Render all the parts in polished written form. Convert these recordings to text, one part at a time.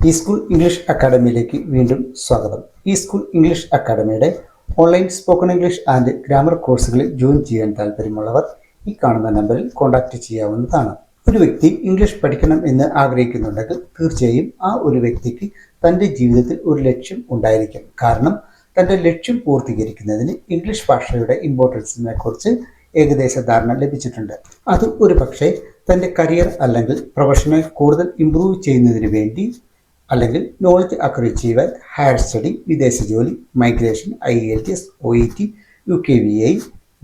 ഈ school English അക്കാഡമിയിലേക്ക് വീണ്ടും സ്വാഗതം. ഈ സ്കൂൾ ഇംഗ്ലീഷ് അക്കാഡമിയുടെ online spoken English and grammar കോഴ്സുകളിൽ ജോയിൻ ചെയ്യാൻ താല്പര്യമുള്ളവർ ഈ കാണുന്ന നമ്പറിൽ കോൺടാക്റ്റ് ചെയ്യാവുന്നതാണ്. ഒരു വ്യക്തി ഇംഗ്ലീഷ് പഠിക്കണം എന്ന് ആഗ്രഹിക്കുന്നുണ്ടെങ്കിൽ തീർച്ചയായും ആ ഒരു വ്യക്തിക്ക് തൻ്റെ ജീവിതത്തിൽ ഒരു ലക്ഷ്യം ഉണ്ടായിരിക്കും. കാരണം തൻ്റെ ലക്ഷ്യം പൂർത്തീകരിക്കുന്നതിന് ഇംഗ്ലീഷ് ഭാഷയുടെ ഇമ്പോർട്ടൻസിനെ കുറിച്ച് ഏകദേശ ധാരണ ലഭിച്ചിട്ടുണ്ട്. അത് ഒരു പക്ഷേ തൻ്റെ കരിയർ അല്ലെങ്കിൽ പ്രൊഫഷണൽ കൂടുതൽ ഇംപ്രൂവ് ചെയ്യുന്നതിന് വേണ്ടി, അല്ലെങ്കിൽ നോളജ് അക്വയർ ചെയ്യുവാൻ ഹയർ സ്റ്റഡി, വിദേശ ജോലി, migration, IELTS, OET, UKVI,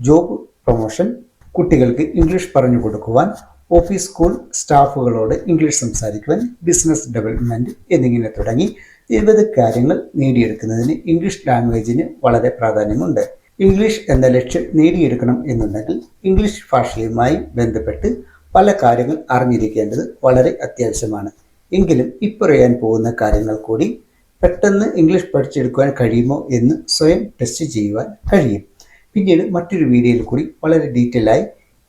job promotion, കുട്ടികൾക്ക് ഇംഗ്ലീഷ് പറഞ്ഞു കൊടുക്കുവാൻ, ഓഫീസ് സ്കൂൾ സ്റ്റാഫുകളോട് ഇംഗ്ലീഷ് സംസാരിക്കുവാൻ, ബിസിനസ് ഡെവലപ്മെൻറ്റ് എന്നിങ്ങനെ തുടങ്ങി നിരവധി കാര്യങ്ങൾ നേടിയെടുക്കുന്നതിന് ഇംഗ്ലീഷ് ലാംഗ്വേജിന് വളരെ പ്രാധാന്യമുണ്ട്. ഇംഗ്ലീഷ് എന്ന ലക്ഷ്യം നേടിയെടുക്കണം എന്നുണ്ടെങ്കിൽ ഇംഗ്ലീഷ് ഭാഷയുമായി ബന്ധപ്പെട്ട് പല കാര്യങ്ങൾ അറിഞ്ഞിരിക്കേണ്ടത് വളരെ അത്യാവശ്യമാണ്. എങ്കിലും ഇപ്പറയാൻ പോകുന്ന കാര്യങ്ങൾ കൂടി പെട്ടെന്ന് ഇംഗ്ലീഷ് പഠിച്ചെടുക്കുവാൻ കഴിയുമോ എന്ന് സ്വയം ടെസ്റ്റ് ചെയ്യുവാൻ കഴിയും. പിന്നീട് മറ്റൊരു വീഡിയോയിൽ കൂടി വളരെ ഡീറ്റെയിലായി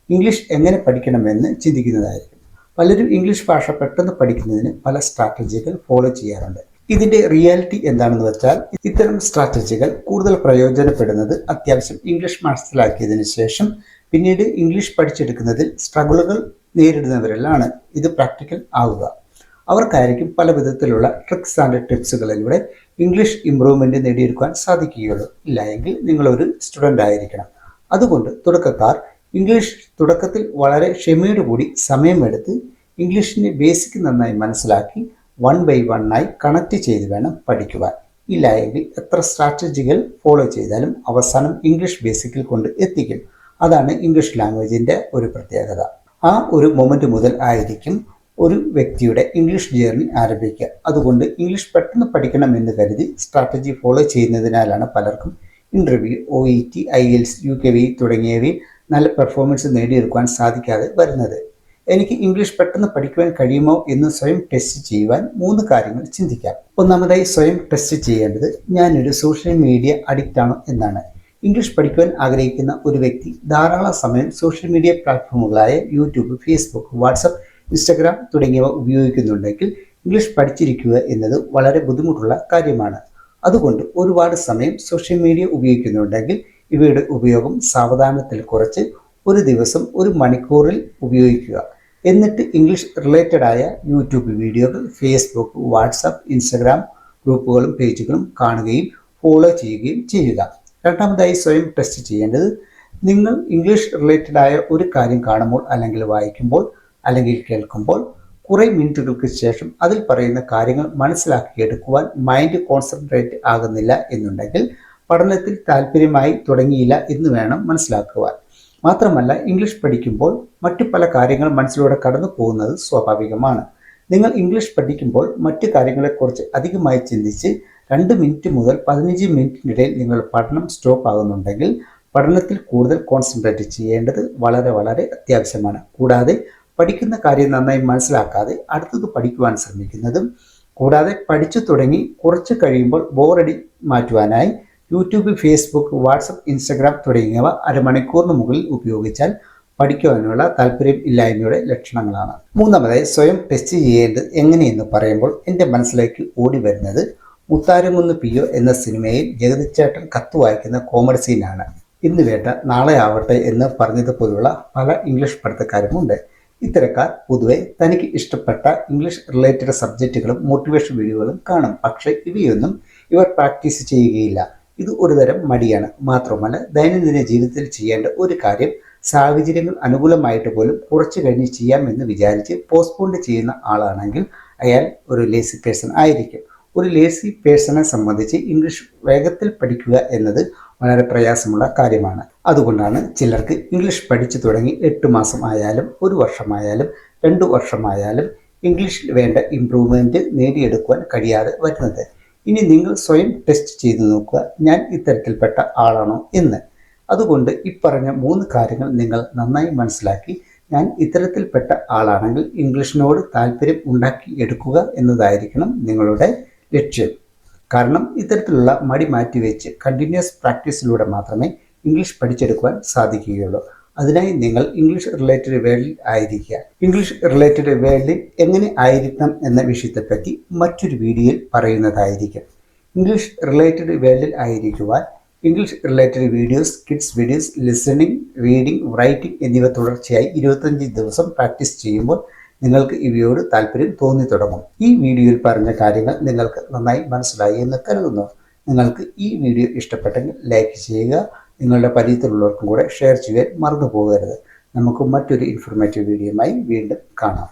ഇംഗ്ലീഷ് എങ്ങനെ പഠിക്കണമെന്ന് ചിന്തിക്കുന്നതായിരിക്കും. പലരും ഇംഗ്ലീഷ് ഭാഷ പെട്ടെന്ന് പഠിക്കുന്നതിന് പല സ്ട്രാറ്റജികൾ ഫോളോ ചെയ്യാറുണ്ട്. ഇതിൻ്റെ റിയാലിറ്റി എന്താണെന്ന് വെച്ചാൽ, ഇത്തരം സ്ട്രാറ്റജികൾ കൂടുതൽ പ്രയോജനപ്പെടുന്നത് അത്യാവശ്യം ഇംഗ്ലീഷ് മനസ്സിലാക്കിയതിനു ശേഷം പിന്നീട് ഇംഗ്ലീഷ് പഠിച്ചെടുക്കുന്നതിൽ സ്ട്രഗിളുകൾ നേരിടുന്നവരിലാണ് ഇത് പ്രാക്ടിക്കൽ ആവുക. അവർക്കായിരിക്കും പല വിധത്തിലുള്ള ട്രിക്സ് ആൻഡ് ടിപ്സുകളിലൂടെ ഇംഗ്ലീഷ് ഇംപ്രൂവ്മെൻറ്റ് നേടിയെടുക്കാൻ സാധിക്കുകയുള്ളൂ. ഇല്ലായെങ്കിൽ നിങ്ങളൊരു സ്റ്റുഡൻ്റ് ആയിരിക്കണം. അതുകൊണ്ട് തുടക്കക്കാർ ഇംഗ്ലീഷ് തുടക്കത്തിൽ വളരെ ക്ഷമയോടുകൂടി സമയമെടുത്ത് ഇംഗ്ലീഷിൻ്റെ ബേസിക് നന്നായി മനസ്സിലാക്കി 1 by 1 കണക്ട് ചെയ്ത് വേണം പഠിക്കുവാൻ. ഇല്ലായെങ്കിൽ എത്ര സ്ട്രാറ്റജികൾ ഫോളോ ചെയ്താലും അവസാനം ഇംഗ്ലീഷ് ബേസിക്കിൽ കൊണ്ട് എത്തിക്കും. അതാണ് ഇംഗ്ലീഷ് ലാംഗ്വേജിൻ്റെ ഒരു പ്രത്യേകത. ആ ഒരു മൊമെൻ്റ് മുതൽ ആയിരിക്കും ഒരു വ്യക്തിയുടെ ഇംഗ്ലീഷ് ജേർണി ആരംഭിക്കുക. അതുകൊണ്ട് ഇംഗ്ലീഷ് പെട്ടെന്ന് പഠിക്കണമെന്ന് കരുതി സ്ട്രാറ്റജി ഫോളോ ചെയ്യുന്നതിനാലാണ് പലർക്കും ഇൻ്റർവ്യൂ, OET, IELTS, UKVI തുടങ്ങിയവയിൽ നല്ല പെർഫോമൻസ് നേടിയെടുക്കുവാൻ സാധിക്കാതെ വരുന്നത്. എനിക്ക് ഇംഗ്ലീഷ് പെട്ടെന്ന് പഠിക്കുവാൻ കഴിയുമോ എന്ന് സ്വയം ടെസ്റ്റ് ചെയ്യുവാൻ 3 കാര്യങ്ങൾ ചിന്തിക്കാം. ഒന്നാമതായി സ്വയം ടെസ്റ്റ് ചെയ്യേണ്ടത് ഞാനൊരു സോഷ്യൽ മീഡിയ അഡിക്റ്റ് ആണോ എന്നാണ്. ഇംഗ്ലീഷ് പഠിക്കുവാൻ ആഗ്രഹിക്കുന്ന ഒരു വ്യക്തി ധാരാളം സമയം സോഷ്യൽ മീഡിയ പ്ലാറ്റ്ഫോമുകളായ യൂട്യൂബ്, ഫേസ്ബുക്ക്, വാട്സപ്പ്, ഇൻസ്റ്റഗ്രാം തുടങ്ങിയവ ഉപയോഗിക്കുന്നുണ്ടെങ്കിൽ ഇംഗ്ലീഷ് പഠിച്ചിരിക്കുക എന്നത് വളരെ ബുദ്ധിമുട്ടുള്ള കാര്യമാണ്. അതുകൊണ്ട് ഒരുപാട് സമയം സോഷ്യൽ മീഡിയ ഉപയോഗിക്കുന്നുണ്ടെങ്കിൽ ഇവയുടെ ഉപയോഗം സാവധാനത്തിൽ കുറച്ച് ഒരു ദിവസം 1 മണിക്കൂറിൽ ഉപയോഗിക്കുക. എന്നിട്ട് ഇംഗ്ലീഷ് റിലേറ്റഡ് ആയ യൂട്യൂബ് വീഡിയോകൾ, ഫേസ്ബുക്ക്, വാട്സപ്പ്, ഇൻസ്റ്റഗ്രാം ഗ്രൂപ്പുകളും പേജുകളും കാണുകയും ഫോളോ ചെയ്യുകയും ചെയ്യുക. രണ്ടാമതായി സ്വയം ടെസ്റ്റ് ചെയ്യേണ്ടത്, നിങ്ങൾ ഇംഗ്ലീഷ് റിലേറ്റഡ് ആയ ഒരു കാര്യം കാണുമ്പോൾ അല്ലെങ്കിൽ വായിക്കുമ്പോൾ അല്ലെങ്കിൽ കേൾക്കുമ്പോൾ കുറേ മിനിറ്റുകൾക്ക് ശേഷം അതിൽ പറയുന്ന കാര്യങ്ങൾ മനസ്സിലാക്കിയെടുക്കുവാൻ മൈൻഡ് കോൺസെൻട്രേറ്റ് ആകുന്നില്ല എന്നുണ്ടെങ്കിൽ പഠനത്തിൽ താല്പര്യമായി തുടങ്ങിയില്ല എന്ന് വേണം മനസ്സിലാക്കുവാൻ. മാത്രമല്ല, ഇംഗ്ലീഷ് പഠിക്കുമ്പോൾ മറ്റു പല കാര്യങ്ങൾ മനസ്സിലൂടെ കടന്നു പോകുന്നത് സ്വാഭാവികമാണ്. നിങ്ങൾ ഇംഗ്ലീഷ് പഠിക്കുമ്പോൾ മറ്റു കാര്യങ്ങളെക്കുറിച്ച് അധികമായി ചിന്തിച്ച് 2 മിനിറ്റ് മുതൽ 15 മിനിറ്റിനിടയിൽ നിങ്ങൾ പഠനം സ്റ്റോപ്പ് ആകുന്നുണ്ടെങ്കിൽ പഠനത്തിൽ കൂടുതൽ കോൺസെൻട്രേറ്റ് ചെയ്യേണ്ടത് വളരെ വളരെ അത്യാവശ്യമാണ്. കൂടാതെ പഠിക്കുന്ന കാര്യം നന്നായി മനസ്സിലാക്കാതെ അടുത്തത് പഠിക്കുവാൻ ശ്രമിക്കുന്നതും, കൂടാതെ പഠിച്ചു തുടങ്ങി കുറച്ച് കഴിയുമ്പോൾ ബോറടി മാറ്റുവാനായി യൂട്യൂബ്, ഫേസ്ബുക്ക്, വാട്സപ്പ്, ഇൻസ്റ്റഗ്രാം തുടങ്ങിയവ അരമണിക്കൂറിന് മുകളിൽ ഉപയോഗിച്ചാൽ പഠിക്കുവാനുള്ള താല്പര്യം ഇല്ലായ്മയുടെ ലക്ഷണങ്ങളാണ്. മൂന്നാമതായി സ്വയം ടെസ്റ്റ് ചെയ്യേണ്ടത് എങ്ങനെയെന്ന് പറയുമ്പോൾ എൻ്റെ മനസ്സിലേക്ക് ഓടി വരുന്നത് മുത്താരംകുന്ന് PO എന്ന സിനിമയിൽ ജഗതിച്ചേട്ടൻ കത്ത് വായിക്കുന്ന കോമഡി സീനാണ്. ഇന്ന് വേണ്ട നാളെ ആവട്ടെ എന്ന് പറഞ്ഞതുപോലുള്ള പല ഇംഗ്ലീഷ് പഠിത്തക്കാരുമുണ്ട്. ഇത്തരക്കാർ പൊതുവെ തനിക്ക് ഇഷ്ടപ്പെട്ട ഇംഗ്ലീഷ് റിലേറ്റഡ് സബ്ജക്റ്റുകളും മോട്ടിവേഷൻ വീഡിയോകളും കാണും. പക്ഷേ ഇവയൊന്നും ഇവർ പ്രാക്ടീസ് ചെയ്യുകയില്ല. ഇത് ഒരുതരം മടിയാണ്. മാത്രമല്ല, ദൈനംദിന ജീവിതത്തിൽ ചെയ്യേണ്ട ഒരു കാര്യം സാഹചര്യങ്ങൾ അനുകൂലമായിട്ട് പോലും കുറച്ച് കഴിഞ്ഞ് ചെയ്യാമെന്ന് വിചാരിച്ച് പോസ്റ്റ്പോണ്ട് ചെയ്യുന്ന ആളാണെങ്കിൽ അയാൾ ഒരു ലേസി പേഴ്സൺ ആയിരിക്കും. ഒരു ലേസി പേഴ്സണെ സംബന്ധിച്ച് ഇംഗ്ലീഷ് വേഗത്തിൽ പഠിക്കുക എന്നത് വളരെ പ്രയാസമുള്ള കാര്യമാണ്. അതുകൊണ്ടാണ് ചിലർക്ക് ഇംഗ്ലീഷ് പഠിച്ചു തുടങ്ങി 8 മാസം ആയാലും 1 വർഷമായാലും 2 വർഷമായാലും ഇംഗ്ലീഷിൽ വേണ്ട ഇംപ്രൂവ്മെൻറ്റ് നേടിയെടുക്കുവാൻ കഴിയാതെ വരുന്നത്. ഇനി നിങ്ങൾ സ്വയം ടെസ്റ്റ് ചെയ്ത് നോക്കുക, ഞാൻ ഇത്തരത്തിൽപ്പെട്ട ആളാണോ എന്ന്. അതുകൊണ്ട് ഇപ്പറഞ്ഞ 3 കാര്യങ്ങൾ നിങ്ങൾ നന്നായി മനസ്സിലാക്കി ഞാൻ ഇത്തരത്തിൽപ്പെട്ട ആളാണെങ്കിൽ ഇംഗ്ലീഷിനോട് താല്പര്യം ഉണ്ടാക്കി എടുക്കുക എന്നതായിരിക്കണം നിങ്ങളുടെ ലക്ഷ്യം. കാരണം ഇത്തരത്തിലുള്ള മടി മാറ്റിവെച്ച് കണ്ടിന്യൂസ് പ്രാക്ടീസിലൂടെ മാത്രമേ ഇംഗ്ലീഷ് പഠിച്ചെടുക്കുവാൻ സാധിക്കുകയുള്ളൂ. അതിനായി നിങ്ങൾ ഇംഗ്ലീഷ് റിലേറ്റഡ് വേൾഡിൽ ആയിരിക്കുക. ഇംഗ്ലീഷ് റിലേറ്റഡ് വേൾഡിൽ എങ്ങനെ ആയിരിക്കണം എന്ന വിഷയത്തെപ്പറ്റി മറ്റൊരു വീഡിയോയിൽ പറയുന്നതായിരിക്കും. ഇംഗ്ലീഷ് റിലേറ്റഡ് വേൾഡിൽ ആയിരിക്കുവാൻ English related videos, kids videos, listening, reading, writing എന്നിവ തുടർച്ചയായി 25 ദിവസം പ്രാക്ടീസ് ചെയ്യുമ്പോൾ നിങ്ങൾക്ക് ഇവയോട് താല്പര്യം തോന്നി തുടങ്ങും. ഈ വീഡിയോയിൽ പറഞ്ഞ കാര്യങ്ങൾ നിങ്ങൾക്ക് നന്നായി മനസ്സിലായി എന്ന് കരുതുന്നു. നിങ്ങൾക്ക് ഈ വീഡിയോ ഇഷ്ടപ്പെട്ടെങ്കിൽ ലൈക്ക് ചെയ്യുക. നിങ്ങളുടെ പരിചയത്തിലുള്ളവർക്കും കൂടെ ഷെയർ ചെയ്യാൻ മറന്നു പോകരുത്. നമുക്ക് മറ്റൊരു ഇൻഫോർമേറ്റീവ് വീഡിയോയുമായി വീണ്ടും കാണാം.